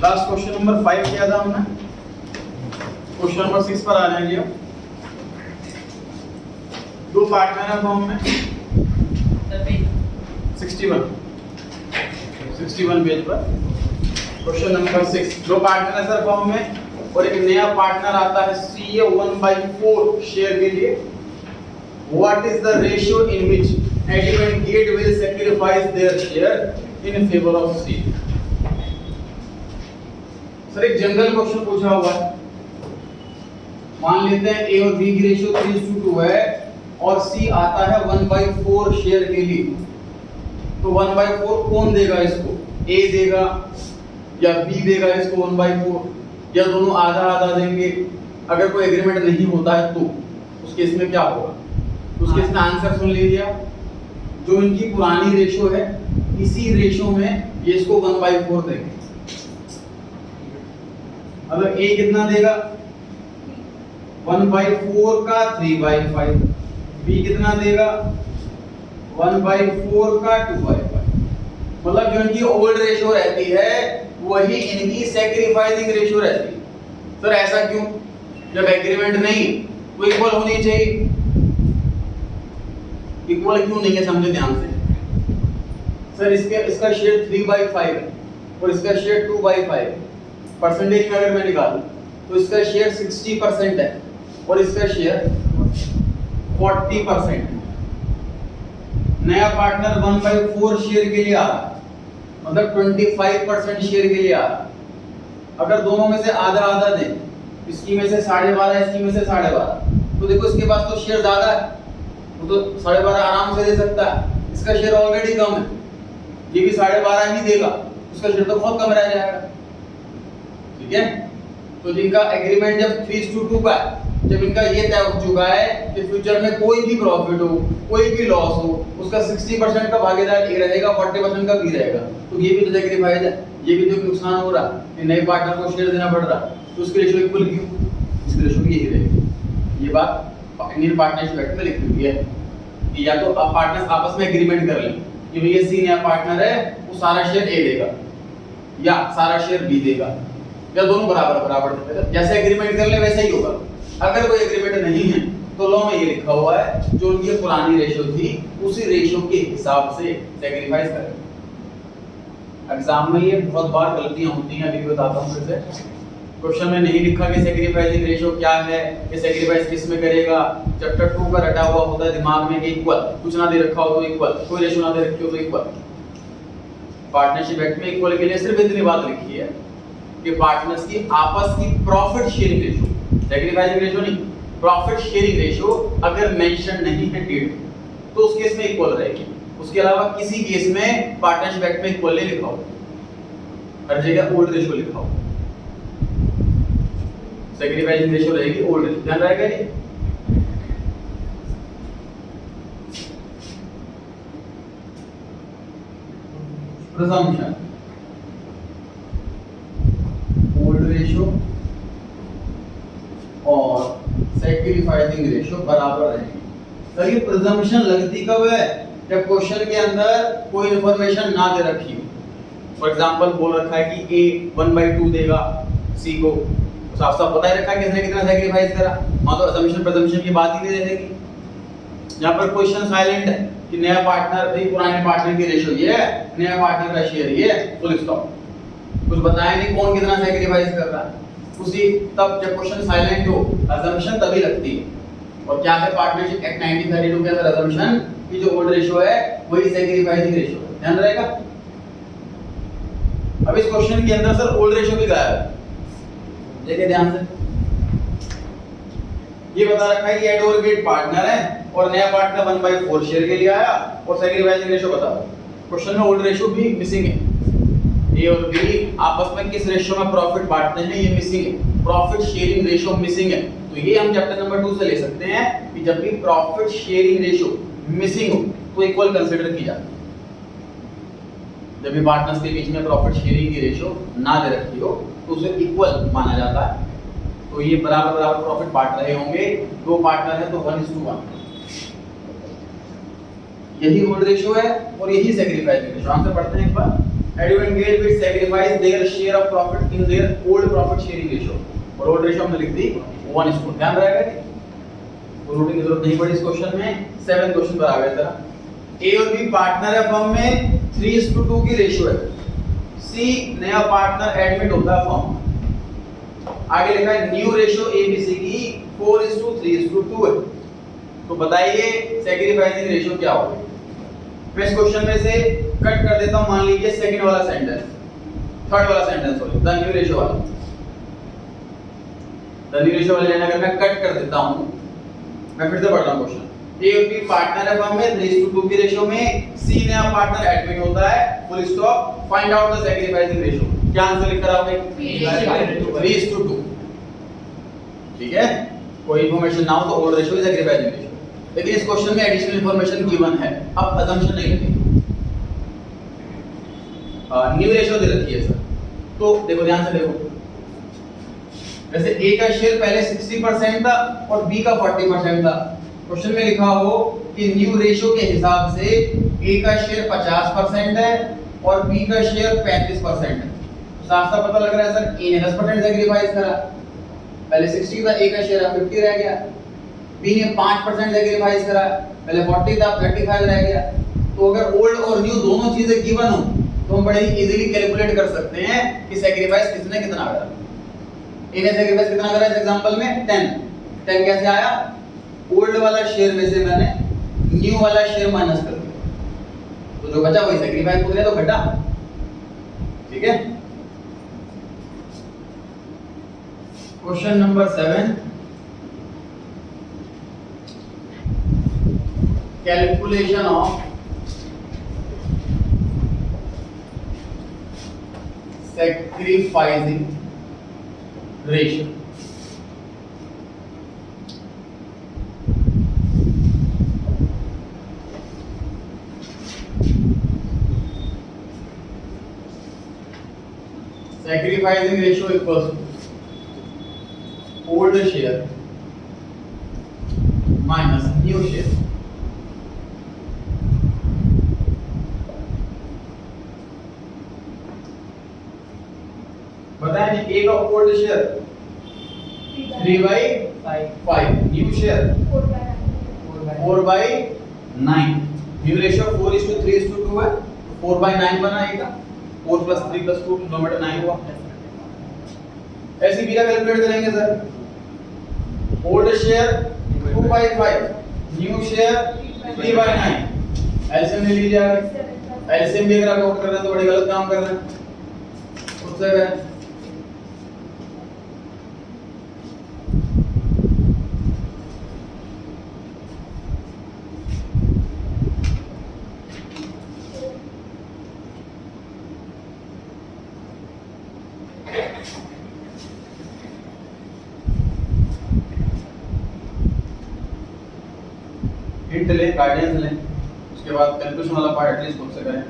Last question number 5 किया था हमने, क्वेश्चन नंबर 6 पर आ जाएंगे अब। दो पार्टनर है फॉर्म में 61 पेज पर क्वेश्चन नंबर 6। दो पार्टनर है सर फॉर्म में और एक नया पार्टनर आता है सी 1/4 शेयर के लिए। What is the ratio in which Adam and Gate will sacrifice their share in favour of C. Sir एक जनरल क्वेश्चन पूछा हुआ है, मान लेते हैं ए और बी की रेशियो 3:2 है और सी आता है 1/4 शेयर के लिए। तो 1/4 कौन देगा इसको, ए देगा या बी देगा इसको 1/4, या दोनों आधा आधा देंगे? अगर कोई एग्रीमेंट नहीं होता है तो उस केस में क्या होगा? उस केस में आंसर सुन लीजिए, जो इनकी पुरानी रेशियो है इसी रेशियो में ये इसको 1/4 देंगे। अगर ए कितना देगा 1/4 का 3/5, बी कितना देगा 1/4 का 2/5। मतलब जो इनकी ओल्ड रेशियो रहती है वही इनकी सैक्रिफाइसिंग रेशियो रहती है। सर ऐसा क्यों? जब एग्रीमेंट नहीं तो इक्वल होनी चाहिए। इक्वल क्यों नहीं है समझे ध्यान से। सर इसका शेयर 3/5 है और इसका शेयर 2/5 है। परसेंटेज में अगर मैं निकालूं तो इसका शेयर 60% है और इसका शेयर 40% है। नया पार्टनर 1/4 शेयर के लिए आ रहा है, मतलब 25% शेयर के लिए आ रहा है। अगर दोनों में से आधा आधा दें, इसकी में से 12.5 इसकी में से 12.5, तो देखो इसके पास तो शेयर ज्यादा है, वो तो 12.5 आराम से दे सकता है। इसका शेयर ऑलरेडी कम है, ये भी 12.5 ही देगा, उसका शेयर तो बहुत कम रह जाएगा। ठीक है, तो जिनका एग्रीमेंट जब 3:2 का है, जब इनका ये तय हो चुका है कि फ्यूचर में कोई भी प्रॉफिट हो कोई भी लॉस हो उसका 60% का भागीदार ये रहेगा, 40% का भी रहेगा, तो ये भी तो सैक्रिफाइस है, ये भी तो नुकसान हो रहा है, नए पार्टनर को शेयर देना पड़ रहा, तो उसकी रेशियो इक्वल क्यों? इसकी रेशियो यही रहेगी। ये बात इंडियन पार्टनरशिप एक्ट में लिखी हुई है कि या तो आप पार्टनर्स आपस में एग्रीमेंट कर लें कि भैया सी नया पार्टनर है वो सारा शेयर ए देगा या सारा शेयर बी देगा, या दोनों बराबर बराबर देगा। जैसे एग्रीमेंट कर ले वैसा ही होगा। अगर कोई एग्रीमेंट नहीं है तो लॉ में ये लिखा हुआ है जो उनकी पुरानी रेशियो थी उसी रेशियो के हिसाब से सैक्रिफाइस करें। एग्जाम में ये बहुत बार गलतियां होती हैं, अभी बताता हूं फिर से। क्वेश्चन में नहीं लिखा कि सैक्रिफाइसिंग रेशियो क्या है, ये सैक्रिफाइस किस में करेगा। चैप्टर 2 का रटा हुआ होता है दिमाग में कि इक्वल, कुछ ना दे रखा हो तो इक्वल, कोई रेशियो ना दे रखी हो तो इक्वल। पार्टनरशिप एक्ट में इक्वल के लिए सिर्फ इतनी बात लिखी है कि पार्टनर्स की आपस की profit sharing ratio, sacrificing ratio नहीं, प्रॉफिट शेयरिंग रेशियो अगर मेंशन नहीं है डेट तो उस केस में इक्वल रहेगी। उसके अलावा किसी केस में पार्टनरशिप एक्ट में इक्वल नहीं लिखा होगा, हर जगह ओल्ड रेशियो लिखा होगा। सैक्रिफाइसिंग रेशियो रहेगी ओल्ड रेशियो, ध्यान रहेगा नहीं। प्रिजम्पशन ओल्ड रेशियो और सैक्रिफाइसिंग रेशियो बराबर रहेगी। सर ये प्रिजम्पशन लगती कब है? जब क्वेश्चन के अंदर कोई इंफॉर्मेशन ना दे रखी हो। फॉर एग्जांपल बोल रखा है कि ए 1/2 देगा सी को, तो साफ साफ पता ही रखा है किसने कितना सैक्रिफाइस करा, वहां तो असम्पशन प्रिजम्पशन की बात ही नहीं रहेगी। यहाँ पर क्वेश्चन साइलेंट है कि नया पार्टनर भाई पुराने पार्टनर की रेशियो ये है, नया पार्टनर का शेयर ये है, फुल स्टॉप। कुछ बताया नहीं कौन कितना सैक्रिफाइस कर रहा है। उसी तब जब क्वेश्चन साइलेंट हो असम्पशन तभी लगती है। और क्या है पार्टनरशिप एक्ट 1932 के अंदर असम्पशन कि जो ओल्ड रेशियो है वही सैक्रिफाइसिंग रेशियो है, ध्यान रहेगा। अब इस क्वेश्चन के अंदर सर ओल्ड रेशियो भी गायब है, देखिए ध्यान से। ये बता रखा है कि एड और गेट पार्टनर है और नया पार्टनर 1/4 शेयर के लिए आया और सैक्रिफाइसिंग रेशियो बता दो। क्वेश्चन में ओल्ड रेशियो भी मिसिंग है। ए और बी आपस में किस रेशियो में प्रॉफिट बांटते हैं ये मिसिंग है, प्रॉफिट शेयरिंग रेशियो मिसिंग है। तो ये हम चैप्टर नंबर 2 से ले सकते हैं कि जब भी प्रॉफिट शेयरिंग रेशियो मिसिंग हो तो इक्वल कंसीडर की जाती है। जब भी पार्टनर्स के बीच में प्रॉफिट शेयरिंग की रेशियो ना दे रखी हो तो उसे इक्वल माना जाता है। तो ये बराबर बराबर प्रॉफिट बांट रहे होंगे, दो पार्टनर है तो 1:1। यही ओल्ड रेशियो है और यही सैक्रिफाइस रेशियो। आंसर पढ़ते हैं एक बार। एडमिन गेट will sacrifice their share of profit in their old profit sharing ratio, और ओल्ड रेशियो हमने लिख दी 1:2। ध्यान रहेगा कि रूटिंग की जरूरत नहीं पड़ी इस क्वेश्चन में। 7 क्वेश्चन पर आ गया जरा। ए और बी पार्टनर है फर्म में, 3:2 की रेशियो है। सी नया पार्टनर एडमिट होता है फर्म। आगे लिखा है new ratio A B C की 4:3:2 है। तो बताइए सैक्रिफाइसिंग रेशियो क्या होगा। मैं इस क्वेश्चन में से कट कर देता हूं। मान लीजिए सेकंड वाला सेंटेंस, थर्ड वाला sentence sorry, the new ratio वाला, द न्यू रेशियो वाला लेना, अगर मैं कट कर देता हूं, मैं फिर से पढ़ रहा हूं क्वेश्चन। ए और बी पार्टनर है फर्म में 3:2 की रेशियो में, सी नया पार्टनर एडमिट होता है, full stop, find out the sacrificing ratio. क्या आंसर लिख कर आओगे? 3:2। ठीक है, कोई इंफॉर्मेशन ना हो तो old ratio is sacrificing ratio. लेकिन इस क्वेश्चन में एडिशनल इंफॉर्मेशन गिवन है, अब अजम्पशन नहीं लगेगी। न्यू रेशियो दे रखी है सर, तो देखो ध्यान से देखो, वैसे ए का शेयर पहले 60% था और बी का 40% था। क्वेश्चन में लिखा हो कि न्यू रेशियो के हिसाब से ए का शेयर 50% है और बी का शेयर 35% है। साफ साफ पता लग रहा है सर ए ने 10% सैक्रिफाइस करा, पहले 60 था, ए का शेयर 50 रह गया। बी ने 5% सैक्रिफाइस करा, पहले 40 था, 35 रह गया। तो अगर ओल्ड और न्यू दोनों चीजें गिवन हो तो हम बड़े ही इजीली कैलकुलेट कर सकते हैं कि सैक्रिफाइस किसने कितना करा। ए ने सैक्रिफाइस कितना करा इस एग्जांपल में? 10 कैसे आया? ओल्ड वाला शेयर में से मैंने न्यू वाला शेयर माइनस कर दिया, तो जो बचा वही सैक्रिफाइस हो गया, तो घटा। ठीक है, question number 7, calculation of sacrificing ratio। sacrificing ratio equals to old share minus new share। बताया नहीं, ए का old share 3/5, new share 4/9। New ratio 4:3:2 है, 4/9 बना ए का, 4 + 3 + 2 डिनोमिनेटर 9 हुआ। ऐसे बी का कैलकुलेट करेंगे sir. Old share 2/5, new share 3/9, LCM ले लीजिए। एलसीएम भी अगर आप नोट कर रहे हैं तो बड़े गलत काम कर रहे हैं। उससे है हिंट ले, गाइडेंस ले, उसके बाद कैलकुलेशन वाला पार्ट एटलीस्ट खुद से करें।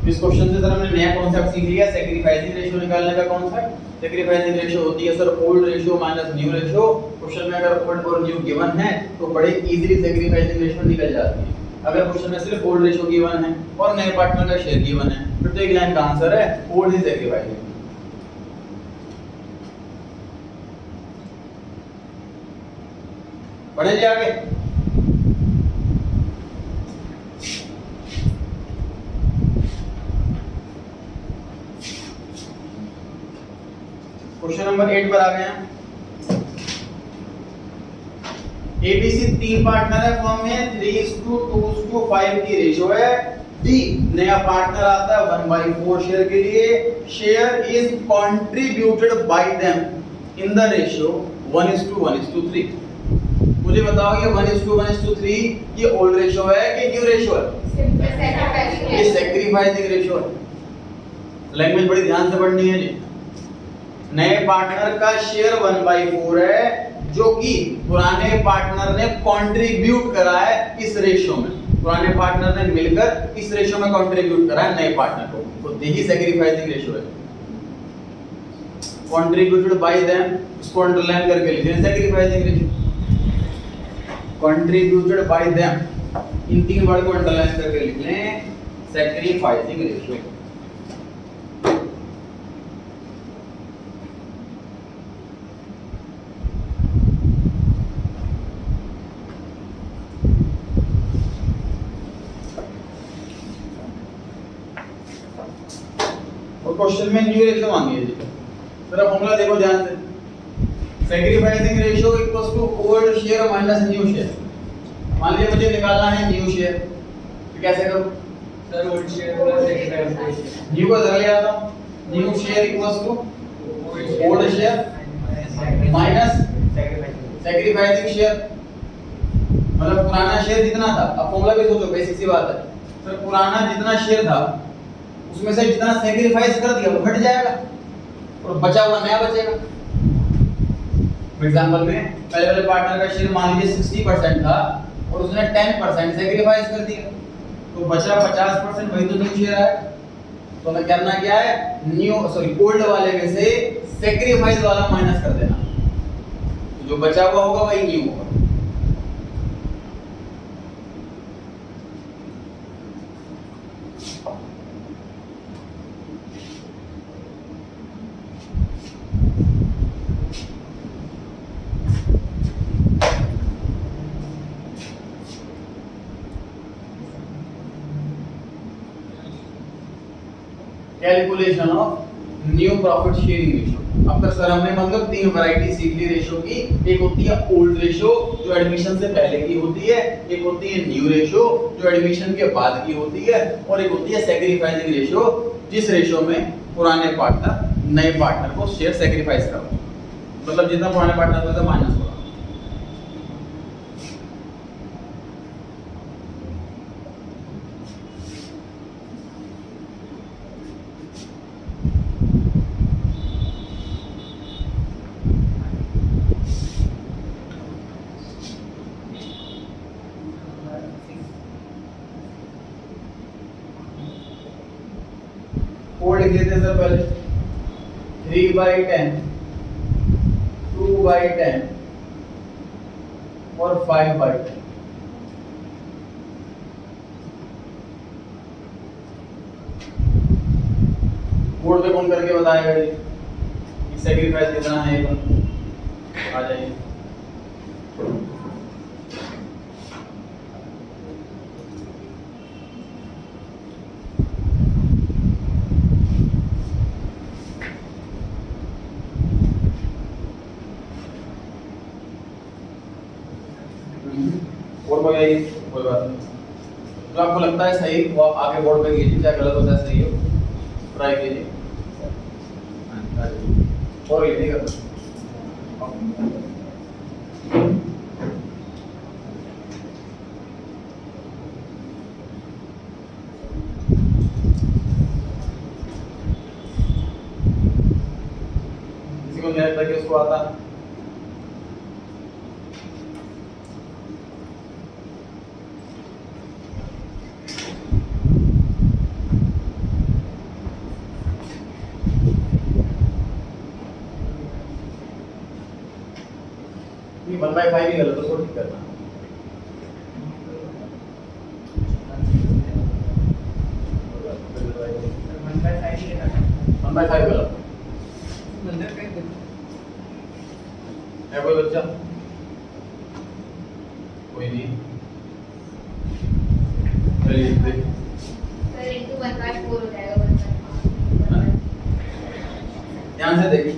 इस क्वेश्चन से सर हमने नया कॉन्सेप्ट सीख लिया, सैक्रिफाइसिंग रेशियो निकालने का कॉन्सेप्ट। सैक्रिफाइसिंग रेशियो होती है sir old ratio minus new ratio. Question में अगर ओल्ड और न्यू गिवन है तो बड़े इजीली सैक्रिफाइसिंग रेशियो निकल जाती है। अगर क्वेश्चन में सिर्फ ओल्ड रेशियो गिवन है और नए पार्टनर का शेयर गिवन है, फिर तो एक लाइन का आंसर है ओल्ड ही सैक्रिफाइसिंग। पढ़े जी आगे। क्वेश्चन नंबर 8 पर आ गए हैं। एबीसी 3 पार्टनर है फर्म में, 3:2:5 की रेशियो है। डी नया पार्टनर आता है 1/4 शेयर के लिए। Share is contributed by them in the ratio 1:1:3। मुझे बताओ ये 1:1:3 ये ओल्ड रेशियो है कि न्यू रेशियो है? ये सैक्रिफाइसिंग रेशियो है। लैंग्वेज बड़ी ध्यान से पढ़नी है जी। नए पार्टनर का शेयर 1/4 है जो कि पुराने पार्टनर ने कंट्रीब्यूट करा है इस रेशियो में। पुराने पार्टनर ने मिलकर इस रेशियो में कंट्रीब्यूट करा है नए पार्टनर को, तो यही सैक्रिफाइसिंग रेशियो है। कंट्रीब्यूटेड बाय देम, इसको अंडरलाइन करके लिख दें sacrificing ratio, contributed by them, इन तीन वर्ड को अंडरलाइन करके लिख लें सैक्रिफाइसिंग रेशियो। और क्वेश्चन में न्यू रेशियो मांगी है जी, जरा फॉर्मूला देखो ध्यान से, sacrificing ratio equals to old share minus new share. मान लीजिए मुझे निकालना है न्यू शेयर, तो कैसे करूं sir? Old share plus sacrifice ratio. New को इधर ले आता हूं, new share equals to old share minus sacrificing share, मतलब पुराना शेयर जितना था। अब फॉर्मूला भी सोचो, बेसिक सी बात है सर, पुराना जितना शेयर था उसमें से जितना सैक्रिफाइस कर दिया वो घट जाएगा और बचा हुआ नया बचेगा। फॉर एग्जांपल में पहले वाले पार्टनर का शेयर मान लीजिए 60% था और उसने 10% सैक्रिफाइस कर दिया, तो बचा 50%, वही तो न्यू शेयर है। तो हमें करना क्या है, ओल्ड वाले में से सैक्रिफाइस वाला माइनस कर देना, तो जो बचा हुआ होगा वही न्यू होगा। Calculation of new profit sharing ratio. अब तक सर हमने मतलब तीन वैरायटी सीख ली रेशियो की। एक होती है ओल्ड रेशियो जो एडमिशन से पहले की होती है, एक होती है न्यू रेशियो जो एडमिशन के बाद की होती है, और एक होती है सैक्रिफाइसिंग रेशियो जिस रेशियो में पुराने पार्टनर नए पार्टनर को शेयर सैक्रिफाइस करते हैं, मतलब जितना पुराने पार्टनर को माइनस होगा। ओल्ड लेते हैं सर पहले 3/10, 2/10 और 5/10। बोर्ड पे कौन करके बताएगा ये सैक्रिफाइस कितना है, आ जाइए। बोर्ड पे आइए, कोई बात नहीं, जो आपको लगता है सही वो आप आगे बोर्ड पे कीजिए, चाहे गलत होता है सही हो ट्राई कीजिए। और ये नहीं करना किसी को नहीं लगता कि उसको आता है। ये 1/5 ही गलत है, उसको ठीक करना। वन बाई फाइव गलत है। कोई बच्चा कोई नहीं, चलिए देख सर इनटू 1/4 हो जाएगा 1/5। ध्यान से देखिए,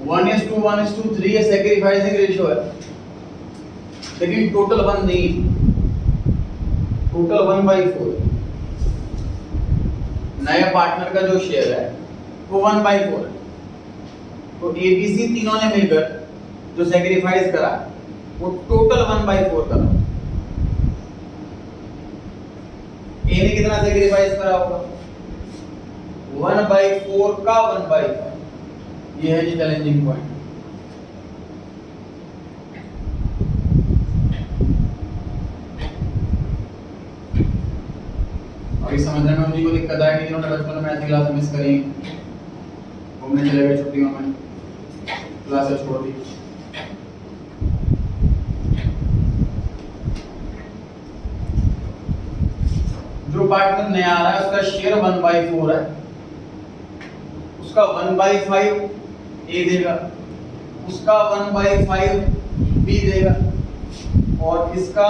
1:1:3 ये सैक्रिफाइसिंग रेशियो है, लेकिन टोटल 1 नहीं, टोटल 1/4। नए पार्टनर का जो शेयर है वो 1/4 है, तो एबीसी तीनों ने मिलकर जो सैक्रिफाइस करा वो टोटल 1/4 करा। ए ने कितना सैक्रिफाइस करा होगा, 1/4 का 1/5। ये है जी चैलेंजिंग पॉइंट। अभी समझने में मुझे कोई दिक्कत आएगी जिन्होंने बचपन में ऐसी क्लास मिस करी। घूमने चले गए छुट्टियों में, क्लासेस छोड़ दी। जो पार्टनर नया आ रहा है उसका शेयर 1/4 है, उसका 1/5 ए देगा, उसका 1/5 बी देगा और इसका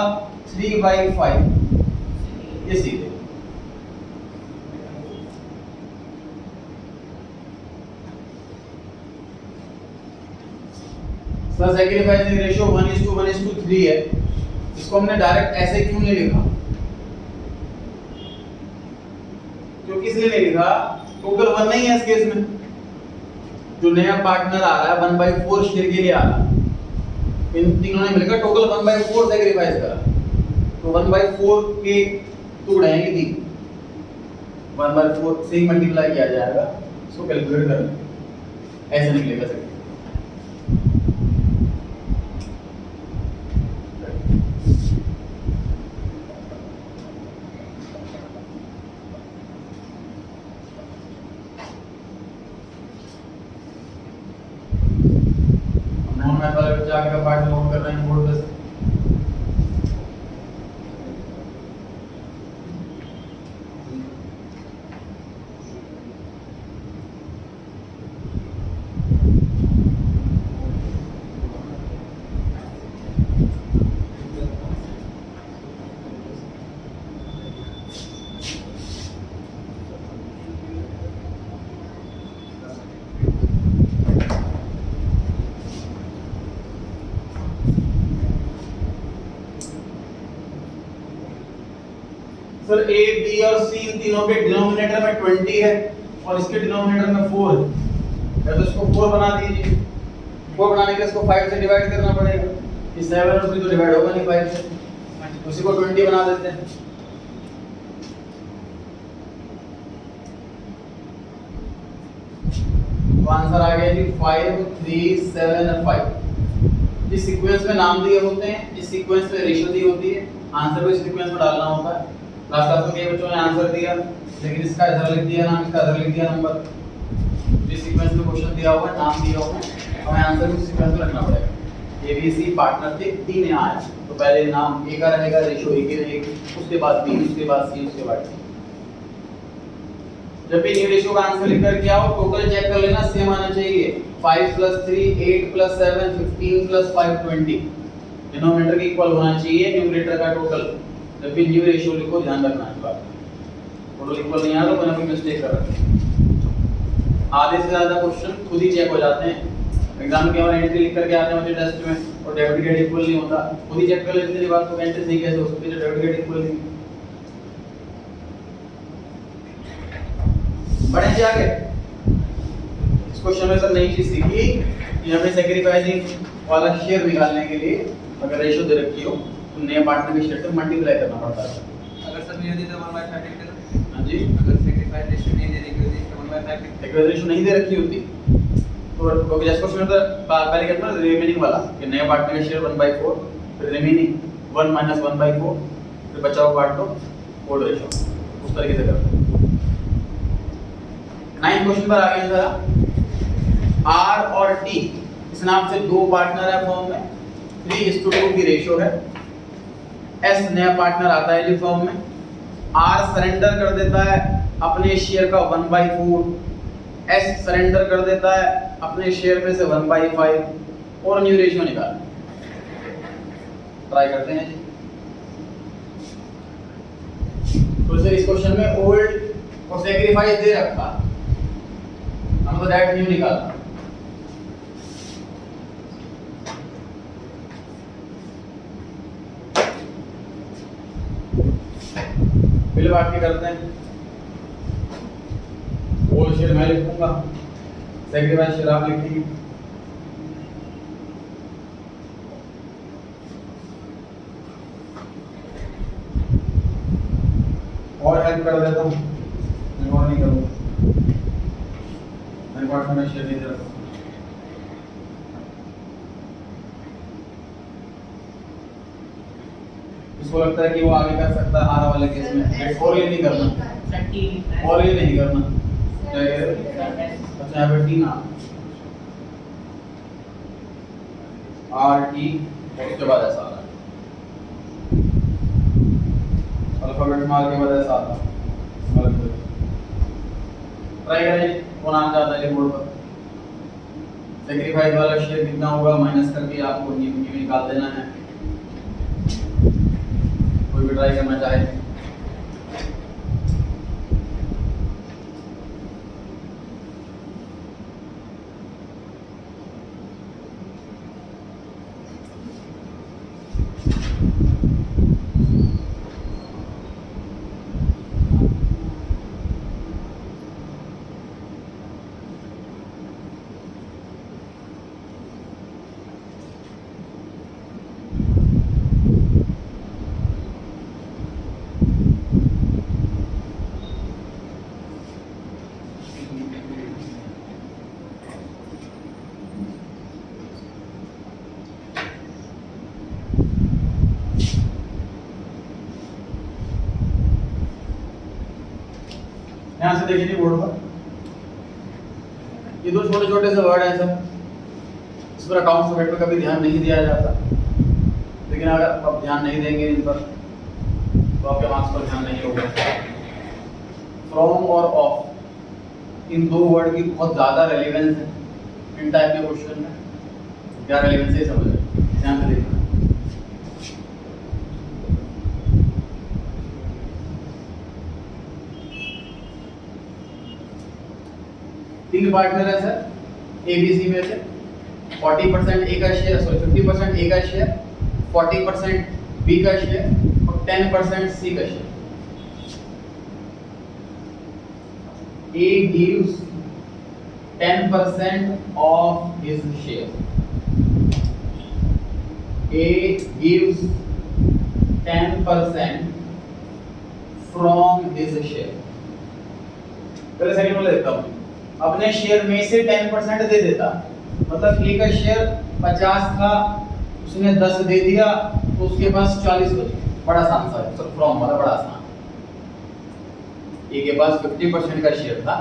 3/5 ये सी देगा। सर सैक्रिफाइसिंग रेशियो 1:1:3 है, इसको हमने डायरेक्ट ऐसे क्यों नहीं लिखा? क्योंकि इसलिए नहीं लिखा, टोटल 1 नहीं है इस केस में। जो नया पार्टनर आ रहा है 1/4 शेयर के लिए आ रहा है, इन तीनों ने मिलकर टोटल 1/4 सैक्रिफाइस करा, तो 1/4 के टुकड़े हैं ये तीन, 1/4 से ही मल्टीप्लाई किया जाएगा, इसको कैलकुलेट करना ऐसे निकलेगा सर। मैं वाले बच्चे आगे का पार्ट नोट कर रहे हैं बोर्ड पे। सर ए बी और सी इन तीनों के डिनोमिनेटर में 20 है और इसके डिनोमिनेटर में 4 है, तो इसको 4 बना दीजिए। 4 बनाने के लिए इसको 5 से डिवाइड करना पड़ेगा, इस 7 और 3 तो डिवाइड होगा नहीं 5 से, उसी को 20 बना देते हैं। तो आंसर आ गया जी 5 3 7 और 5। जिस सीक्वेंस में नाम दिए होते हैं, जिस सीक्वेंस में रेशियो दी होती है, आंसर को इस सीक्वेंस में डालना होता है। लास्ट क्लास में कई बच्चों ने आंसर दिया, लेकिन इसका इधर लिख दिया नाम, इसका इधर लिख दिया नंबर। जिस सीक्वेंस में क्वेश्चन दिया हुआ है, नाम दिया हुआ है, हमें आंसर उस सीक्वेंस में रखना पड़ेगा। ए बी सी पार्टनर थे, 3 यहाँ आए, तो पहले नाम ए का रहेगा, रेशियो ए की रहेगी, उसके बाद बी, उसके बाद सी, उसके बाद डी। जब भी न्यू रेशियो का आंसर लिख कर के आओ, टोटल चेक कर लेना, सेम आना चाहिए। 5 + 3 8 + 7 15 + 5 20। डिनोमिनेटर के इक्वल होना चाहिए न्यूमरेटर का टोटल। जब भी न्यू रेशियो लिखो ध्यान रखना है बात, टोटल इक्वल नहीं आ रहा तो कोई मिस्टेक कर रहे हैं। आधे से ज्यादा क्वेश्चन खुद ही चेक हो जाते हैं, एग्जाम के बाद एंट्री लिख करके आते हैं मुझे टेस्ट में, और डेबिट क्रेडिट इक्वल नहीं होता, खुद ही चेक कर लेते हैं। बात तो एंट्री नहीं कैसे हो सकती है, डेबिट क्रेडिट इक्वल नहीं। बढ़े जी आगे। इस क्वेश्चन में सर नई चीज सीखी कि हमें सैक्रिफाइसिंग वाला शेयर निकालने के लिए अगर रेशियो दे रखी हो तो नए पार्टनर के शेयर से मल्टीप्लाई करना पड़ता है। अगर सर नहीं दी तो 1/5 लिख देना। हां जी, अगर सैक्रिफाइस रेशियो नहीं दे रखी होती तो 1/5 लिख देना। रेशियो नहीं दे रखी होती तो जैसे क्वेश्चन में तो पहले कहते हैं रिमेनिंग वाला कि नए पार्टनर के शेयर 1/4, फिर रिमेनिंग 1 - 1/4, फिर बचा हुआ पार्ट को ओल्ड रेशियो, उस तरीके से करते हैं। 9 क्वेश्चन पर आ गए जरा। आर और टी इस नाम से 2 पार्टनर है फॉर्म में, 3:2 की रेशियो है। एस नया पार्टनर आता है जी फॉर्म में। आर सरेंडर कर देता है अपने शेयर का 1/4, एस सरेंडर कर देता है अपने शेयर में से 1/5 और न्यू रेशियो निकाल। ट्राई करते हैं जी। तो सर इस क्वेश्चन में ओल्ड और सैक्रिफाइस दे रखा, हमको दैट न्यू निकालना। फिल बात के करते हैं। ओल्ड शेयर मैं लिखूंगा, सैक्रिफाइस शेयर आप लिखिए। और हेल्प कर देता हूँ, मैं और नहीं करूँगा, मेरे पास में शेयर नहीं दे रहा। इसको लगता है कि वो आगे कर सकता है आर वाले केस में, और ये नहीं करना, और ये नहीं करना। अच्छा यहाँ पे टी ना आर टी उसके बाद ऐसा आ रहा है अल्फाबेट मार के बाद ऐसा आता है। ट्राई करें कौन आना चाहता है बोर्ड पर। सेक्रीफाइस वाला शेयर कितना होगा माइनस करके आपको न्यू निकाल देना है। कोई भी ट्राई करना चाहे यहाँ से देखिए बोर्ड पर ये दो छोटे छोटे से वर्ड हैं सब। इस पर अकाउंट सब्जेक्ट पर कभी ध्यान नहीं दिया जाता, लेकिन अगर आप ध्यान नहीं देंगे इन पर तो आपके मार्क्स पर ध्यान नहीं होगा। फ्रॉम और ऑफ इन दो वर्ड की बहुत ज़्यादा रेलिवेंस है इन टाइप के क्वेश्चन में। क्या रेलिवेंस है समझ ध्यान से देखना। तीन पार्टनर है सर एबीसी में से 40% ए का शेयर, सॉरी 50% ए का शेयर, 40% बी का शेयर और 10% सी का share. A gives 10% of his share. A gives 10% from his share. पहले सेकंड वाला देखता हूँ। अपने शेयर में से 10% दे देता, मतलब ए का शेयर 50 था, उसने 10 दे दिया तो उसके पास 40 बचे। बड़ा आसान सा है फ्रॉम वाला, बड़ा आसान। ए के पास 50% का शेयर था,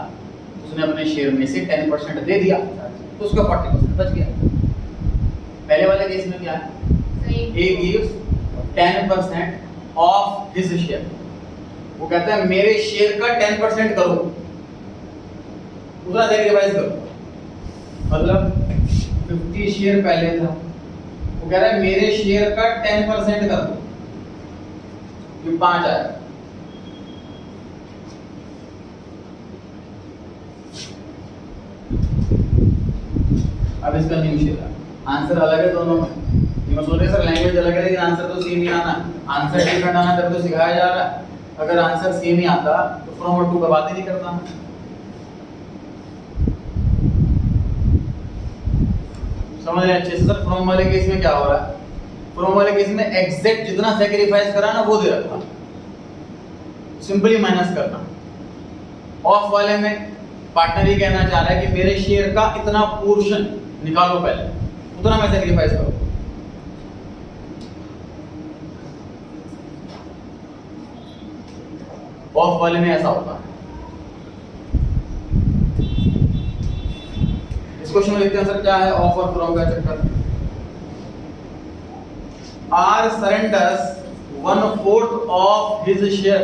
उसने अपने शेयर में से 10% दे दिया तो उसका 40% बच गया। पहले वाले केस में क्या है, A gives 10% of his share. वो कहता है मेरे शेयर का 10% करो, दूसरा सेक्रीफाइस करो। मतलब 50 शेयर पहले था, वो कह रहा है मेरे शेयर का 10% कर दो, ये 5 आया। अब इसका न्यू शेयर आंसर अलग है दोनों में। ये मैं सोच रहा सर लैंग्वेज अलग है लेकिन आंसर तो सेम ही आना। आंसर डिफरेंट आना तब तो सिखाया जा रहा है। अगर आंसर सेम ही आता तो फ्रॉम और टू का बात ही नहीं करता। समझ रहे अच्छे से सर। फ्रॉम वाले केस में क्या हो रहा है, फ्रॉम वाले केस में एग्जैक्ट जितना सैक्रिफाइस करा ना वो दे रखा, सिंपली माइनस करना। ऑफ वाले में पार्टनर ही कहना चाह रहा है कि मेरे शेयर का इतना पोर्शन निकालो, पहले उतना मैं सैक्रिफाइस करूं। ऑफ वाले में ऐसा होता है। इस क्वेश्चन में लिखते हैं सर क्या है ऑफ और फ्रॉम का चक्कर। R surrenders 1/4 of his share,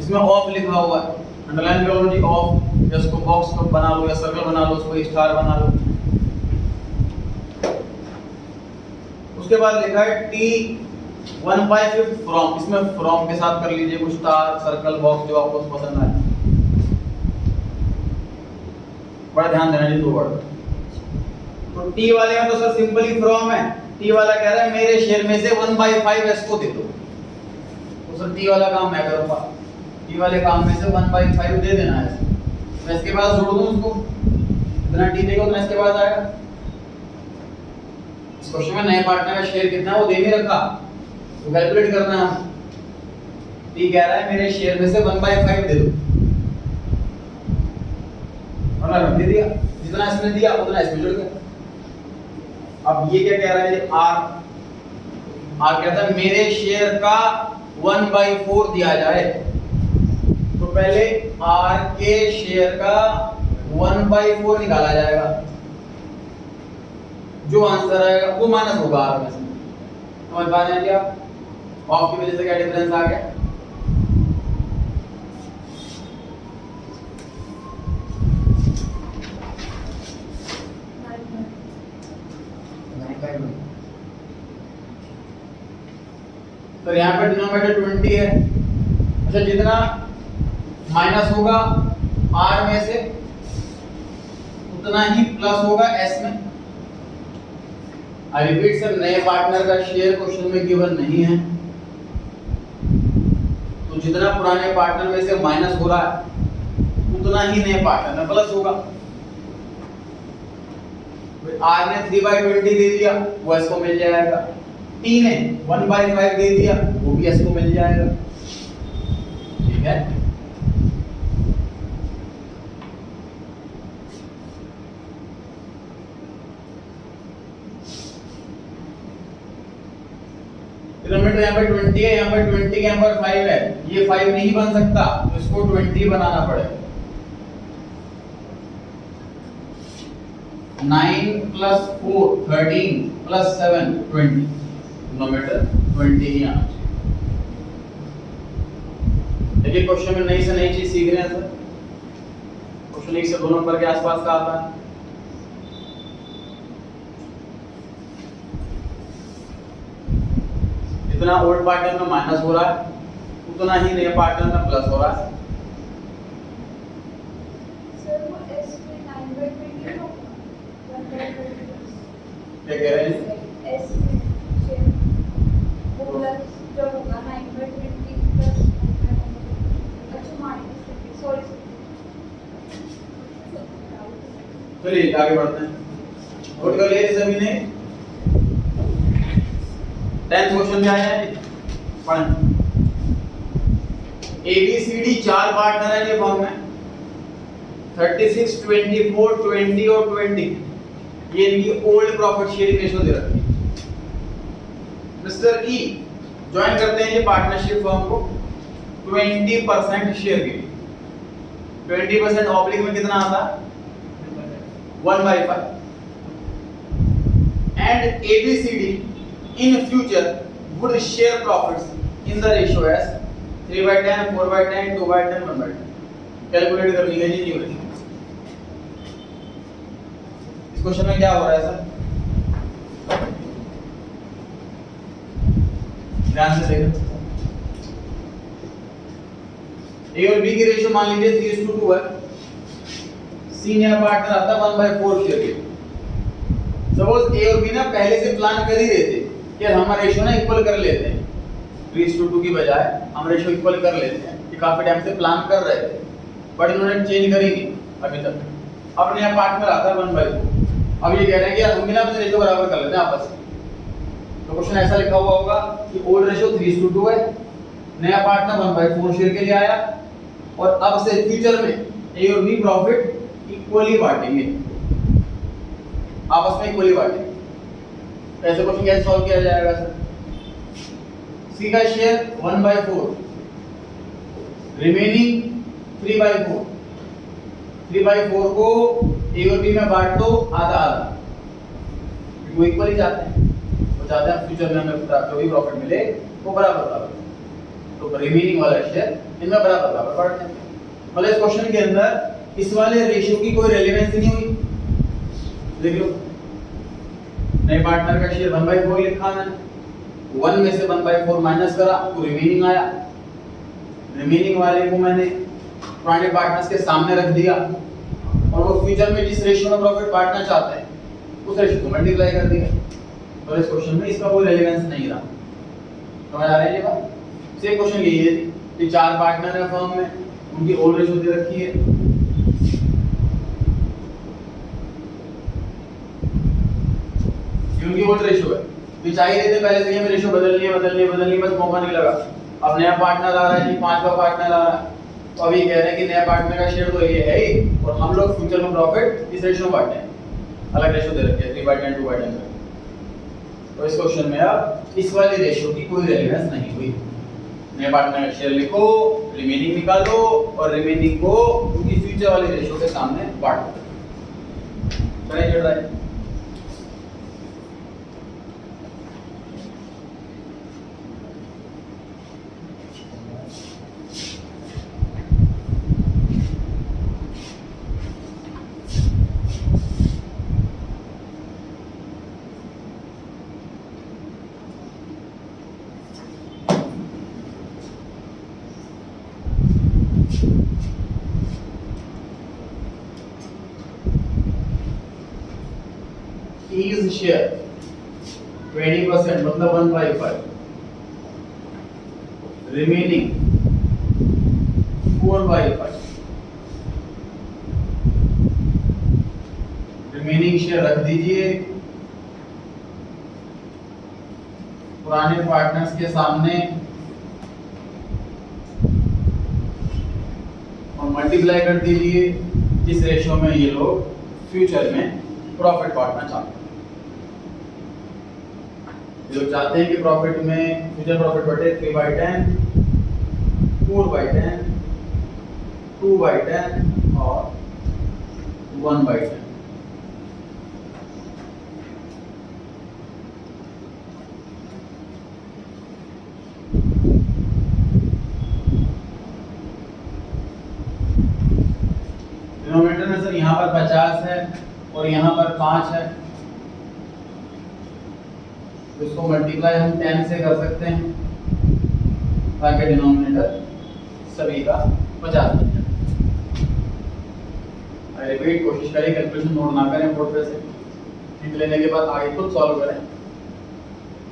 इसमें ऑफ लिखा हुआ है, अंडरलाइन करो जी ऑफ, या इसको बॉक्स को बना लो या सर्कल बना लो, उसको स्टार बना लो। उसके बाद लिखा है टी 1/5 फ्रॉम, इसमें फ्रॉम के साथ कर लीजिए कुछ स्टार सर्कल बॉक्स जो आपको पसंद आए। बड़ा ध्यान देना जी दो वर्ड। तो टी वाले में तो सर सिंपली फ्रॉम है। टी वाला कह रहा है मेरे शेयर में से 1/5 इसको दे दो, तो सर टी वाला काम मैं करूंगा। टी वाले काम में से 1/5 दे देना है, मैं इसके पास जोड़ दूं उसको, जितना टी देगा उतना इसके पास आएगा। इस क्वेश्चन में नए पार्टनर का शेयर कितना है वो दे नहीं रखा, तो कैलकुलेट करना है। टी कह रहा है मेरे शेयर में से 1/5 दे दो, और दे दिया, जितना इसने दिया उतना इसमें जुड़ गया। अब ये क्या कह रहा है, आर कहता है मेरे शेयर का 1/4 दिया जाए, तो पहले आर के शेयर का 1/4 निकाला जाएगा, जो आंसर आएगा वो माइनस होगा आर में से। समझ पा रहे हैं क्या? ऑफ की वजह से क्या डिफरेंस आ गया? तो यहाँ पे डिनोमिनेटर 20 है। अच्छा, जितना माइनस होगा आर में से उतना ही प्लस होगा एस में। आई रिपीट सर, नए पार्टनर का शेयर क्वेश्चन में गिवन नहीं है, तो जितना पुराने पार्टनर में से माइनस हो रहा है उतना ही नए पार्टनर में प्लस होगा। आर ने 3/20 दे दिया, वो एस को मिल जाएगा। टी ने 1/5 दे दिया, वो भी एस को मिल जाएगा। ठीक है, किलोमीटर यहाँ पे 20 है, यहाँ पे 20 के यहाँ पर 5 है, ये 5 नहीं बन सकता, तो इसको 20 बनाना पड़ेगा। 9 + 4 13 + 7 20, किलोमीटर 20 ही आना चाहिए। देखिए क्वेश्चन में नई से नई चीज सीख रहे हैं सर। क्वेश्चन 1 से 2 नंबर के आसपास का आता है। जितना ओल्ड पार्टनर में माइनस हो रहा है उतना ही नए पार्टनर में प्लस हो रहा है। सर वो एस में 9/20 होगा, 1/20 क्या कह रहे हैं? एस में शेयर वो प्लस जो होगा 9/20 प्लस, अच्छा माइनस, सॉरी चलिए आगे बढ़ते हैं। नोट कर लिए सभी ने? 10th क्वेश्चन में आया है, पढ़ें। ABCD 4 पार्टनर है ये फॉर्म में, 36 24 20 और 20। ये इनकी ओल्ड प्रॉफिट शेयरिंग रेशियो दे रखी है। मिस्टर ई ज्वाइन करते हैं ये पार्टनरशिप फर्म को 20% शेयर के लिए। 20% ऑब्लिक में कितना आता है? 1/5। And ABCD in future would share profits in the ratio as 3/10 4/10 2/10 1/10। Calculate करनी है जी न्यू रेशियो। इस क्वेश्चन में क्या हो रहा है सर? ध्यान से देखो। ए और बी की रेशियो मान लीजिए 3:2 है। सी नया पार्टनर आता है 1/4 शेयर के। सपोज ए और बी ना पहले से प्लान कर ही रहे थे कि हम रेशियो ना इक्वल कर लेते हैं, 3:2 की बजाय हम रेशियो इक्वल कर लेते हैं। ये काफी टाइम से प्लान कर रहे थे, बट इन्होंने चेंज करी नहीं अभी तक। अब नया पार्टनर आता है 1/4। अब ये कह रहे हैं कि यार हम भी ना अपने रेशियो बराबर कर लेते हैं आपस में। तो क्वेश्चन ऐसा लिखा हुआ होगा कि ओल्ड रेशियो 3:2 है, नया पार्टनर 1/4 शेयर के लिए आया, और अब से फ्यूचर में ए और बी प्रॉफिट इक्वली बांटेंगे, आपस में इक्वली बांटेंगे। ऐसे क्वेश्चन कैसे सॉल्व किया जाएगा सर? सी का शेयर 1/4, रिमेनिंग 3/4। 3/4 को ए और बी में बांट दो आधा आधा, वो इक्वली जाते हैं। वो चाहते हैं फ्यूचर में हमें जो भी प्रॉफिट मिले वो बराबर बराबर, तो रिमेनिंग वाला शेयर इनमें बराबर बराबर बांट देंगे। मतलब इस क्वेश्चन के अंदर इस वाले रेशियो की कोई रेलेवेंस नहीं हुई। देख लो, नए पार्टनर का शेयर 1/4 लिखा है, 1 में से 1/4 माइनस करा तो रिमेनिंग आया। रिमेनिंग वाले को मैंने पुराने पार्टनर्स के सामने रख दिया, और वो फ्यूचर में जिस रेशियो में प्रॉफिट बांटना चाहते हैं उस रेशियो को मल्टीप्लाई कर दिया। तो इस क्वेश्चन में इसका कोई रेलेवेंस नहीं रहा। समझ आ रही है ये बात? सेम क्वेश्चन यही है कि 4 पार्टनर है फर्म में, उनकी ओल्ड रेशियो दे रखी है। उनकी ओल्ड रेशियो है, तो चाहिए थे पहले से हमें रेशियो बदलनी है, बस मौका नहीं लगा। अब नया पार्टनर आ रहा है जी, 5वां पार्टनर आ रहा है, तो अभी कह रहे हैं कि नया पार्टनर का शेयर तो ये है ही, और हम लोग फ्यूचर में प्रॉफिट इस रेशियो में बांटते हैं। अलग रेशियो दे रखी है 3/10 2/10। तो इस क्वेश्चन में अब इस वाले रेशियो की कोई रेलेवेंस नहीं हुई। नए पार्टनर का शेयर लिखो, रिमेनिंग निकालो, और रिमेनिंग को उनकी फ्यूचर वाले रेशियो के सामने पार्ट चलिए चल रहा है। His share 20% मतलब 1/5, remaining 4/5, रिमेनिंग शेयर रख दीजिए पुराने पार्टनर्स के सामने और मल्टीप्लाई कर दीजिए जिस रेशियो में ये लोग फ्यूचर में प्रॉफिट बांटना चाहते हैं। जो चाहते हैं कि प्रॉफिट में फ्यूचर प्रॉफिट बढ़े 3/10, 4/10, 2/10 और 1/10। डिनोमिनेटर में सर यहाँ पर 50 है और यहाँ पर 5 है, तो इसको मल्टीप्लाई हम 10 से कर सकते हैं ताकि डिनोमिनेटर सभी का 50 बन जाए। आई रिपीट, कोशिश करें कैलकुलेशन नोट ना करें बोर्ड पे से, लिख लेने के बाद आगे खुद सॉल्व करें,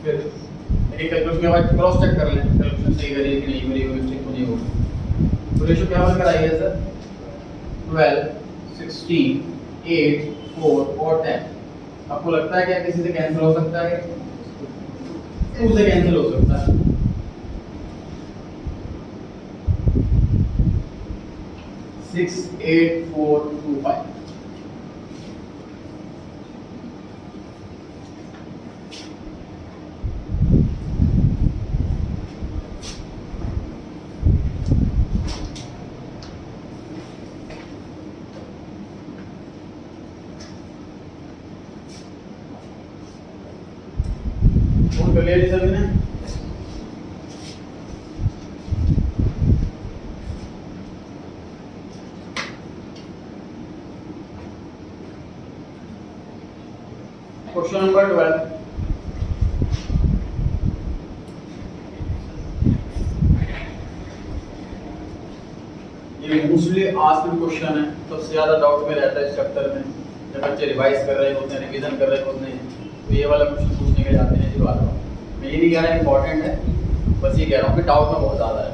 फिर एक कैलकुलेशन के बाद क्रॉस चेक कर लें कैलकुलेशन सही करिए कि नहीं, मेरी मिस्टेक तो नहीं होगी। तो रेशियो क्या बनकर आई है सर? 12, 16, 8, 4 और 10। आपको लगता है क्या किसी से कैंसिल हो सकता है? 2 से कैंसिल हो सकता है। सिक्स 8 4 2 5। क्लियर सभी ने? Question number 12। ये मोस्टली आस्क्ड क्वेश्चन है, सबसे ज्यादा डाउट में रहता है इस चैप्टर में जब बच्चे रिवाइज कर रहे होते हैं, रिवीजन कर रहे होते हैं, तो ये वाला क्वेश्चन पूछने के जाते हैं जी बार बार। मैं ये नहीं कह रहा इंपॉर्टेंट है, बस ये कह रहा हूँ कि डाउट में बहुत ज्यादा है,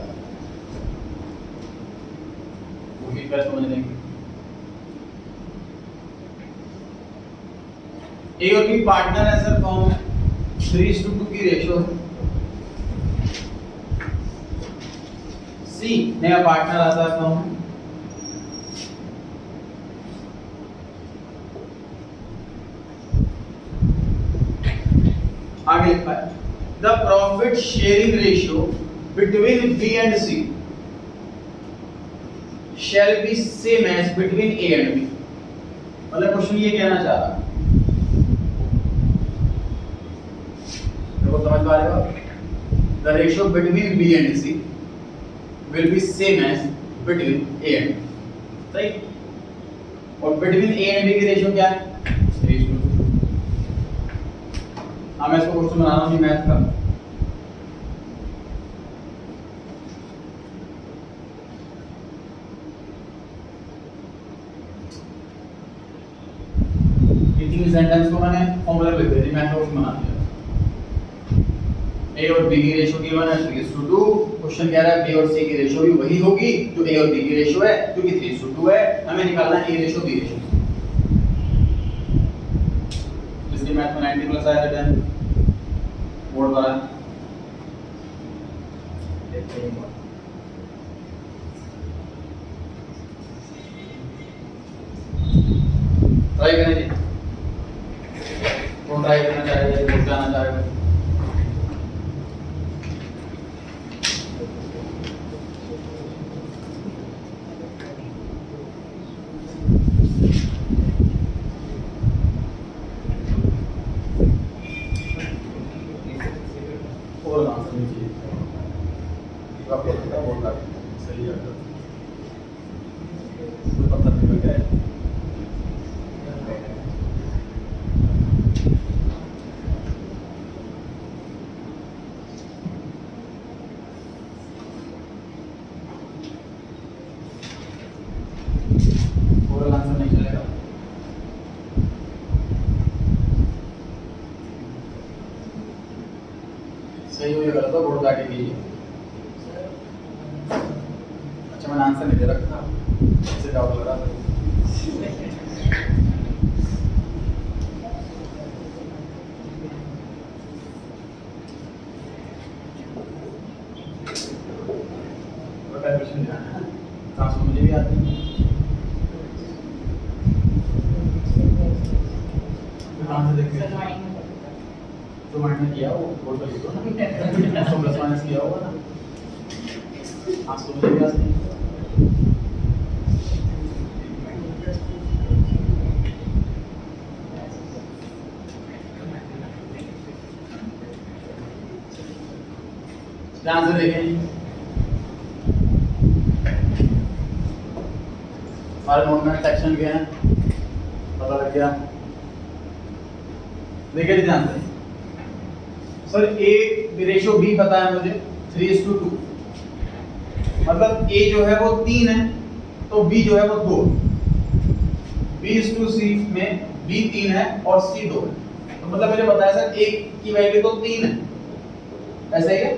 कोशिश करें समझने की। ए और बी पार्टनर है सर, फॉर्म में 3:2 की रेशियो है। सी नया पार्टनर आता है फॉर्म में, आगे लिखा है the profit sharing ratio between B and C shall be same as between A and B. मतलब क्वेश्चन ये कहना चाह रहा है, देखो समझ पा रहे हो, the ratio between B and C will be same as between A and B, सही। और बिटवीन ए एंड बी की रेशियो क्या है? 3:2। हाँ मैं इसको क्वेश्चन बना रहा हूँ मैथ का। तीन सेंटेंस को मैंने फॉर्मूला लिख दिया, मैथ का क्वेश्चन बना दिया। ए और बी की रेशियो गिवन है 3:2। क्वेश्चन कह रहा है बी और सी की रेशियो भी वही होगी जो ए और बी की रेशियो है, जो कि 3:2 है। हमें निकालना है ए रेशियो बी रेशियो। इसके मैथ में 90 प्लस आया था 10 बोर्ड पर। देखते हैं ट्राई करें जी, कौन ट्राई करना चाहेगा, कौन जाना चाहेगा? ओरल आंसर नहीं चलेगा। सही हो या गलत हो बोर्ड लाके कीजिए। अच्छा मैंने आंसर नहीं दे रखा, इससे डाउट लग रहा था। बड़ा क्वेश्चन है, आंसर मुझे भी आते हैं। कहाँ से देखते हैं? जो माइंड में किया वो बोर्ड पर लिखो ना, तो प्लस माइनस किया होगा ना, आंसर तो मुझे भी आते हैं। ध्यान से देखें, हमारे नोट में सेक्शन के हैं, पता लग गया। देखिए ध्यान से, सर ए रेशो बी पता है मुझे 3:2, मतलब ए जो है वो 3 है तो बी जो है वो 2। B/C में बी 3 है और सी 2 है, तो मतलब मुझे बताया सर ए की वैल्यू तो 3 है, ऐसा ही है,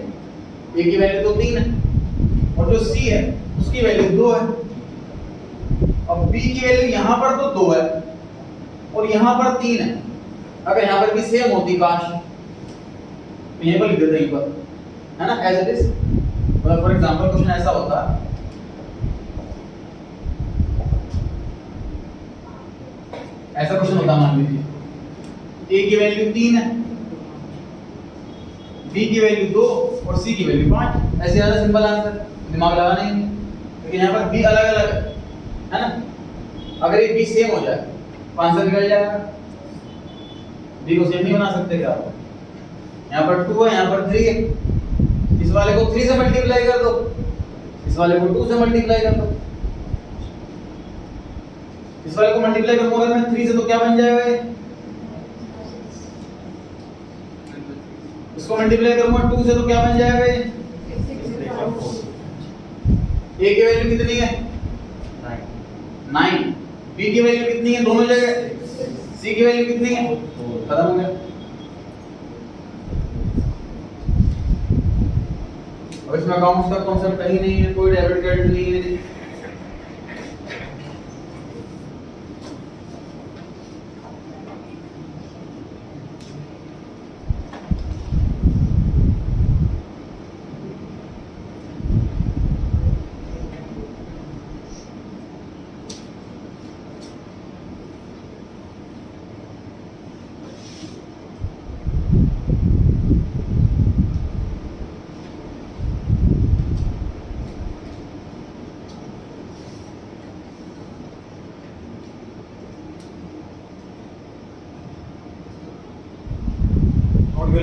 ए की वैल्यू तो 3 है और जो सी है उसकी वैल्यू 2 है। अब बी की वैल्यू यहाँ पर तो 2 है और यहाँ पर 3 है, अगर यहाँ पर भी सेम होती काश, तो यहीं पर लिख देते, यहीं पर, है ना, एज इट इज। मतलब फॉर एग्जांपल क्वेश्चन ऐसा होता, ऐसा क्वेश्चन होता, मान लीजिए ए की वैल्यू 3 है, बी की वैल्यू 2 और सी की वैल्यू 5, ऐसे ज्यादा सिंपल आंसर, दिमाग लगाना ही नहीं। लेकिन यहाँ पर बी अलग अलग है ना, अगर ये बी सेम हो जाए तो आंसर निकल जाएगा। बी को सेम नहीं बना सकते क्या आप? यहाँ पर 2 है, यहाँ पर 3 है, इस वाले को 3 से मल्टीप्लाई कर दो, इस वाले को 2 से मल्टीप्लाई कर दो। इस वाले को मल्टीप्लाई करूंगा अगर मैं 3 से तो क्या बन जाएगा ये? इसको मल्टीप्लाई करूंगा 2 से तो क्या बन जाएगा ये? ए की वैल्यू कितनी है? 9। बी की वैल्यू कितनी है दोनों जगह? सी की वैल्यू कितनी है? खत्म हो गया। अब इसमें अकाउंट्स का कॉन्सेप्ट कहीं नहीं है, कोई डेबिट क्रेडिट नहीं है।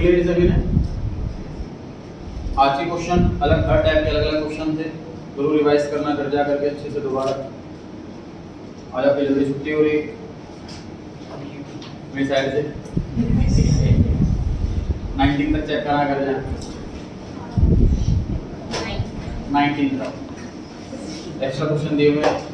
लिए सभी ने आज के क्वेश्चन अलग, हर टाइप के अलग अलग क्वेश्चन थे, जरूर रिवाइज करना घर जा करके अच्छे से दोबारा। आज आपकी जल्दी छुट्टी हो रही मेरी साइड से, 19 तक चेक करा कर जाए, 19 तक एक्स्ट्रा क्वेश्चन दिए हुए हैं।